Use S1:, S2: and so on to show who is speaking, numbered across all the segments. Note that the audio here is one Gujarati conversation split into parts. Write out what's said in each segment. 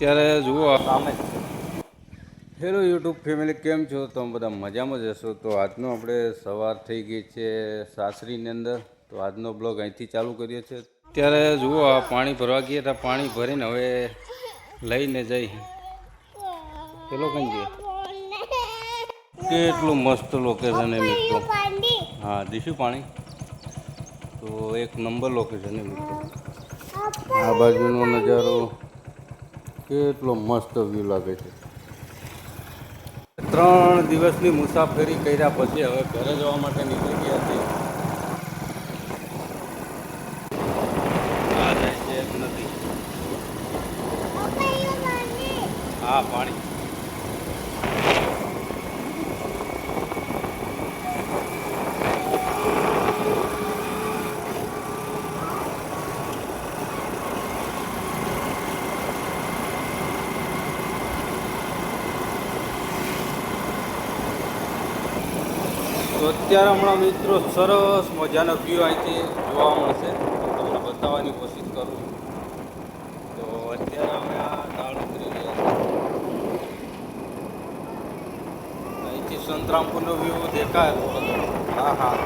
S1: ત્યારે જુઓ સામે હેલો યુટ્યુબ ફેમિલી, કેમ છો? તો બધા મજામાં જ હશો. તો આજનો આપણે સવાર થઈ ગઈ છે સાસરીની અંદર. તો આજનો બ્લોગ અહીંથી ચાલુ કરીએ છીએ. ત્યારે જુઓ આ પાણી ભરવા ગયા હતા, પાણી ભરીને હવે લઈને જઈ પેલો કઈ ગયો. કેટલું મસ્ત લોકેશન છે મિત્રો. હા, દીશું પાણી તો એક નંબર લોકેશન છે મિત્રો. આ બાજુનો નજારો કેટલો મસ્ત વ્યૂ લાગે છે. 3 દિવસની મુસાફરી કર્યા પછી હવે ઘરે જવા માટે નીકળી ગયા છીએ. આ જાય છે એક નદી. હા, પાણી. તો અત્યારે હમણાં મિત્રો સરસ મજાનો વ્યૂ અહીંથી જોવા મળશે. તો તમને બતાવવાની કોશિશ કરું છું. તો અત્યારે અમે આ દાળ ઉતરી ગયા છીએ. અહીંથી સંતરામપુરનો વ્યૂ દેખાય થોડો થોડો. હા હા,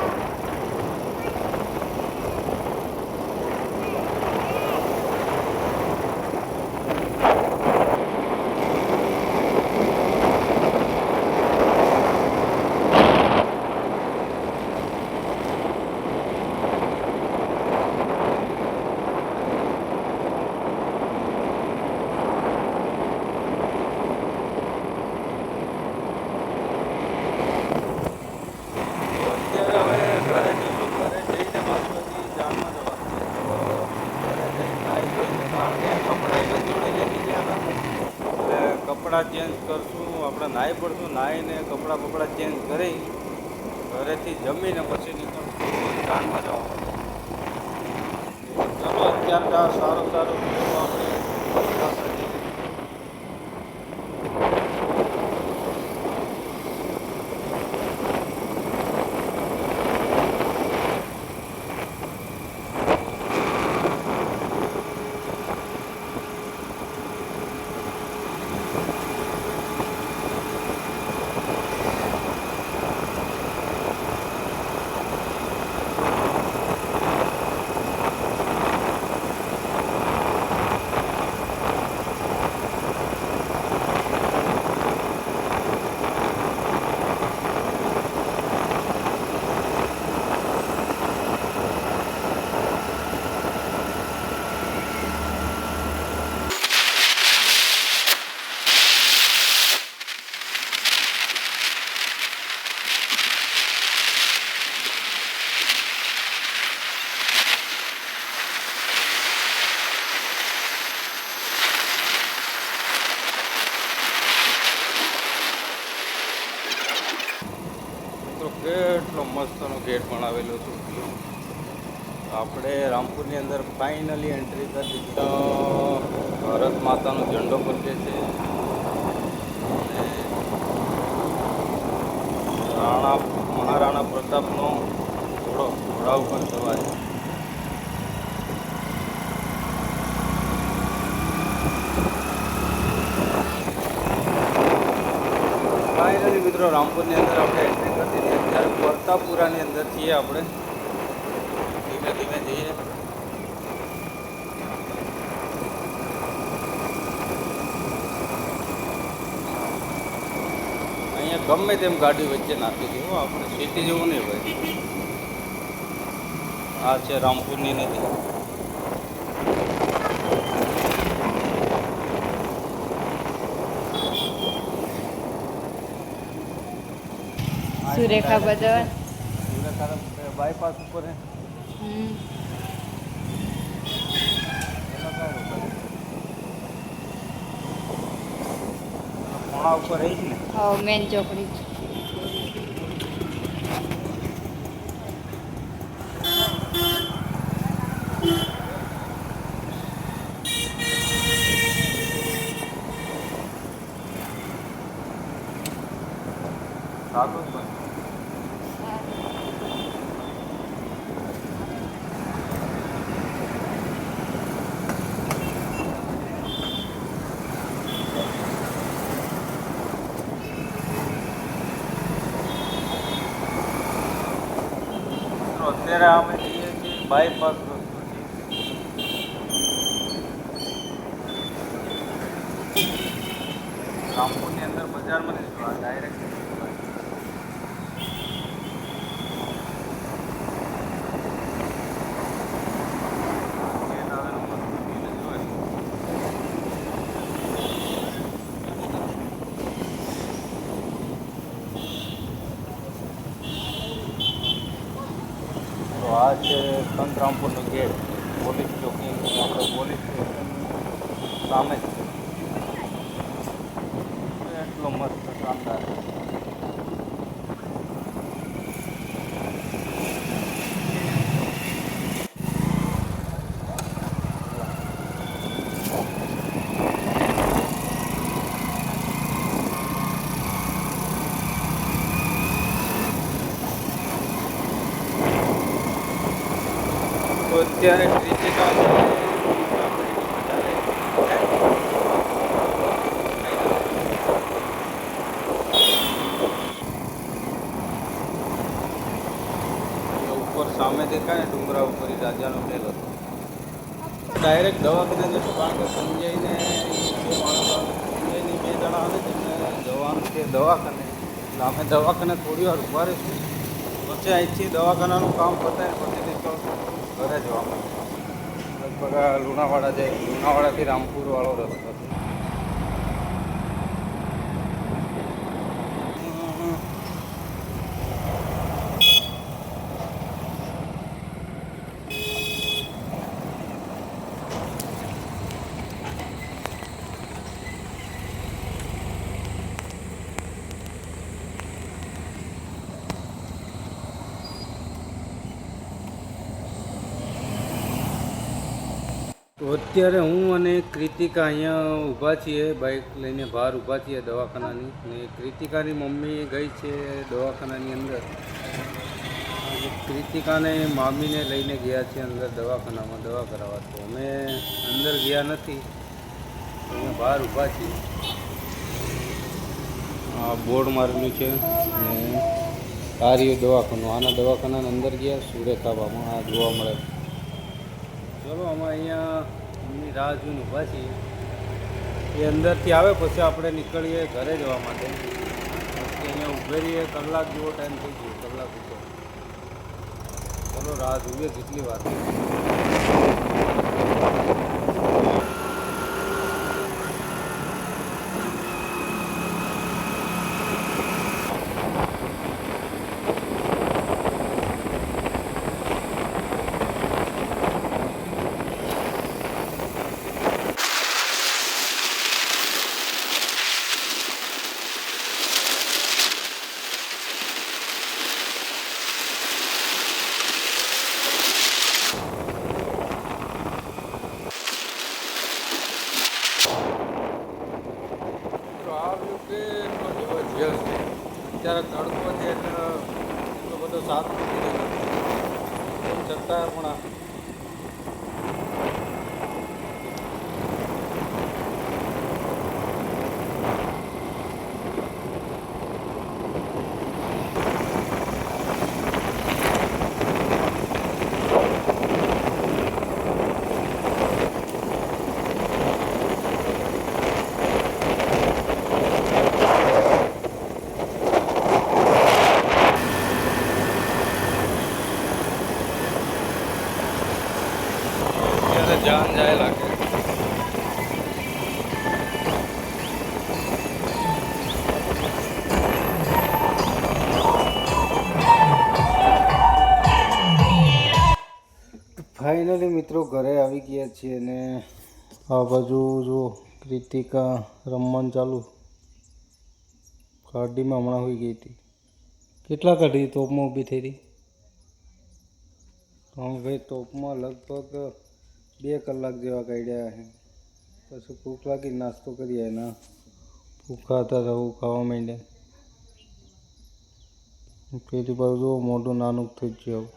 S1: કપડાં ચેન્જ કરશું. આપણે નાહી પડશું. નાહીને કપડાં ચેન્જ કરી ઘરેથી જમીને પછી નીકળશું જાનમાં જવા. ચલો અત્યારે સારું આપણે કેટલો મસ્તનો ગેટ બનાવેલો છે. આપણે રામપુરની અંદર ફાઇનલી એન્ટ્રી કરી દીધી. ભારત માતાનો ઝંડો ફરકે છે. મહારાણા પ્રતાપનો ઘોડા ઉપર સવારી. ફાઇનલી મિત્રો રામપુરની અંદર આપણે એન્ટ્રી કરી દીધી. અત્યારે પરતાપુરાની અંદર છીએ આપણે. ધીમે ધીમે જઈએ. અહીંયા ગમે તેમ ગાડી વચ્ચે નાખી દેવું. આપણે સિટી જેવું નહીં ભાઈ. આ છે રામપુરની નદી.
S2: સુરેખા બજાર
S1: બાયપાસ ઉપર હે. પોણા ઉપર રહી છે ને.
S2: મેન ચોકડી.
S1: સારું જ અત્યારે અમે જઈએ છીએ બાયપાસ રસ્તો છે રામપુરની અંદર બજારમાં નહીં જોવા ડાયરેક્ટ તો આ છે સંતરામપુરનો ગેટ પોલીસ ચોકી આપણે પોલીસ સ્ટેશન સામે જ એટલો મસ્ત શાનદાર તો અત્યારે ક્રિકેટ ઉપર સામે દેખાય ડુંગરા ઉપર રાજાનો મહેલ હતો ડાયરેક્ટ દવાખાને જશું કારણ કે સંજયને બે માણસો સંજયની બે જણા આવે તેમને જવાનું છે દવાખાને એટલે અમે દવાખાને થોડી વાર ઉભા રહીશું પછી અહીંથી દવાખાનાનું કામ પતાય પછી નીકળશું ઘરે જવા માટે લગભગ લુણાવાડા જાય લુણાવાડાથી રામપુરવાળો રસ્તો છે તો અત્યારે હું અને કૃતિકા અહીંયા ઊભા છીએ બાઇક લઈને બહાર ઊભા છીએ દવાખાનાની ને કૃતિકાની મમ્મી ગઈ છે દવાખાનાની અંદર કૃતિકાને મામીને લઈને ગયા છે અંદર દવાખાનામાં દવા કરાવવા તો અમે અંદર ગયા નથી અહીંયા બહાર ઊભા છીએ આ બોર્ડ મારેલું છે ને આ રહ્યું દવાખાનું આના દવાખાનાની અંદર ગયા સુરેખાબામાં આ જોવા મળે ચલો અમે અહીંયા એમની રાહ જોઈને ઊભા છીએ એ અંદરથી આવે પછી આપણે નીકળીએ ઘરે જવા માટે પછી અહીંયા ઊભે રહીએ કલાક જેવો ટાઈમ થઈ ગયો કલાક ઉપર ચલો રાહ જોઈએ કેટલી વાર અત્યારે તડકો છે એટલે એટલો બધો સાફ નથી એમ છતાં પણ જાન જાય લાગે ફાઇનલી મિત્રો ઘરે આવી ગયા છીએ અને આ બાજુ જો કૃતિકા રમવાનું ચાલુ ગાડીમાં હમણાં હોઈ ગઈ હતી કેટલા કાઢી તોપમાં ઊભી થઈ હતી હા ભાઈ તોપમાં લગભગ 2 કલાક જેવા કાઢ્યા છે પછી ભૂખ લાગી નાસ્તો કરીએ એના ભૂખા હતા રહું ખાવા માંડ્યા પેલી બાજુ જો મોઢું નાનું થઈ ગયું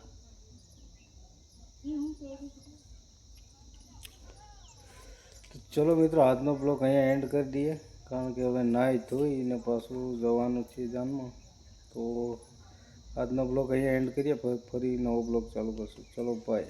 S1: ચલો મિત્રો આજનો બ્લોગ અહીંયા એન્ડ કરી દઈએ કારણ કે હવે નાહી ધોઈને પાછું જવાનું છે જાનમાં તો આજનો બ્લોગ અહીંયા એન્ડ કરીએ, ફરી નવો બ્લોગ ચાલુ કરશું. ચલો બાય.